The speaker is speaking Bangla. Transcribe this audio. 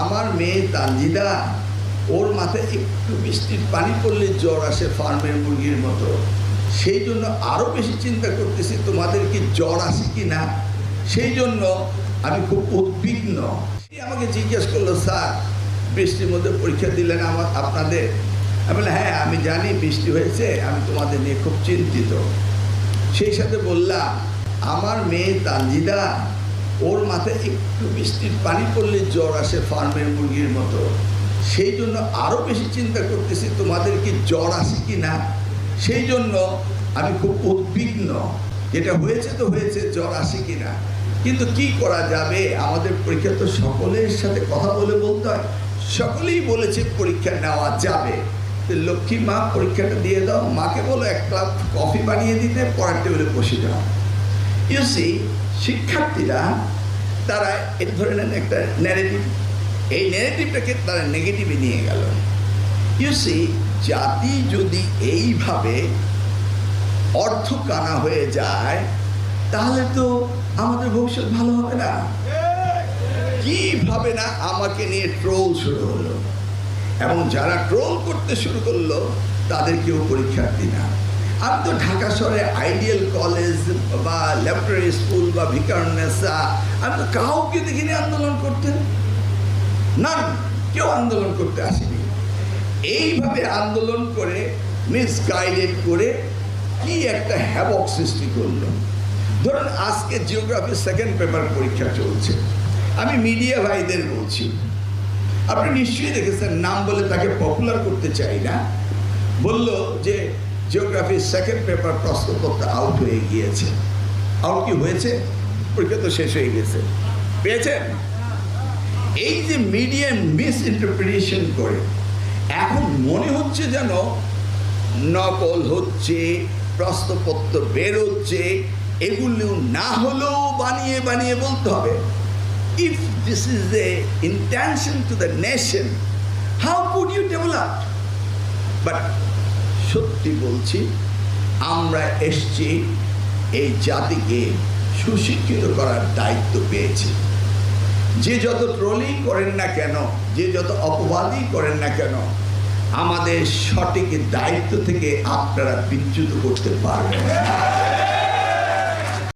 আমার মেয়ে তানজিদা, ওর মাথায় একটু বৃষ্টির পানি পড়লে জ্বর আসে ফার্মের মুরগির মতো। সেই জন্য আরও বেশি চিন্তা করতেছি তোমাদের কি জ্বর আসে কি না। সেই জন্য আমি খুব উদ্বিগ্ন। সে আমাকে জিজ্ঞেস করলো, স্যার বৃষ্টির মধ্যে পরীক্ষা দিলেন আপনাদের? আমি বললাম, হ্যাঁ আমি জানি বৃষ্টি হয়েছে, আমি তোমাদের নিয়ে খুব চিন্তিত। সেই সাথে বললাম, আমার মেয়ে তানজিদা, ওর মাথায় একটু বৃষ্টির পানি পড়লে জ্বর আসে ফার্মের মুরগির মতো। সেই জন্য আরও বেশি চিন্তা করতেছি তোমাদের কি জ্বর আসে কি না। সেই জন্য আমি খুব উদ্বিগ্ন। যেটা হয়েছে তো হয়েছে, জ্বর আসে কি না। কিন্তু কি করা যাবে, আমাদের পরীক্ষা তো সকলের সাথে কথা বলে বলতে হয়। সকলেই বলেছে পরীক্ষা নেওয়া যাবে। লক্ষ্মী মা পরীক্ষাটা দিয়ে দাও, মাকে বলো এক কাপ কফি বানিয়ে দিতে, পড়ার টেবিলে বসে যাও। ইউসি শিক্ষার্থীরা তারা এই ধরনের একটা ন্যারেটিভ, এই ন্যারেটিভটাকে তারা নেগেটিভে নিয়ে গেল। ইউসি জাতি যদি এইভাবে অর্থ কানা হয়ে যায়, তাহলে তো আমাদের ভবিষ্যৎ ভালো হবে না। কিভাবে না আমাকে নিয়ে ট্রোল শুরু হলো, এবং যারা ট্রোল করতে শুরু করলো তাদের কেউ পরীক্ষার্থী না। আমি তো ঢাকা শহরে আইডিয়াল কলেজ বা ল্যাবরেটরি স্কুল বা ভিকারুন্নেসা, আমি তো কাউকে দেখিনি আন্দোলন করতে। না, কেউ আন্দোলন করতে আসেনি। এইভাবে আন্দোলন করে মিসগাইডেড করে কি একটা হ্যাবক সৃষ্টি করলো। ধরুন আজকে জিওগ্রাফি সেকেন্ড পেপার পরীক্ষা চলছে। আমি মিডিয়া ভাইদের বলছি, আপনি নিশ্চয়ই দেখেছেন, নাম বলে তাকে পপুলার করতে চাই না, বলল যে জিওগ্রাফি সেকেন্ড পেপার প্রশ্নপত্র আউট হয়ে গিয়েছে। আউট কি হয়েছে? পরীক্ষা তো শেষ হয়ে গেছে, পেয়েছেন? এই যে মিডিয়া মিস ইন্টারপ্রিটেশন করে এখন মনে হচ্ছে যেন নকল হচ্ছে, প্রশ্নপত্র বেরোচ্ছে, এগুলো না হলেও বানিয়ে বানিয়ে বলতে হবে। If this is the intention to the nation, how could you develop? But সত্যি বলছি, আমরা এসছি এই জাতিকে সুশিক্ষিত করার দায়িত্ব পেয়েছি। যে যত ট্রোলিং করেন না কেন, যে যত অপবাদই করেন না কেন, আমাদের সঠিক দায়িত্ব থেকে আপনারা বিচ্যুত করতে পারবেন না।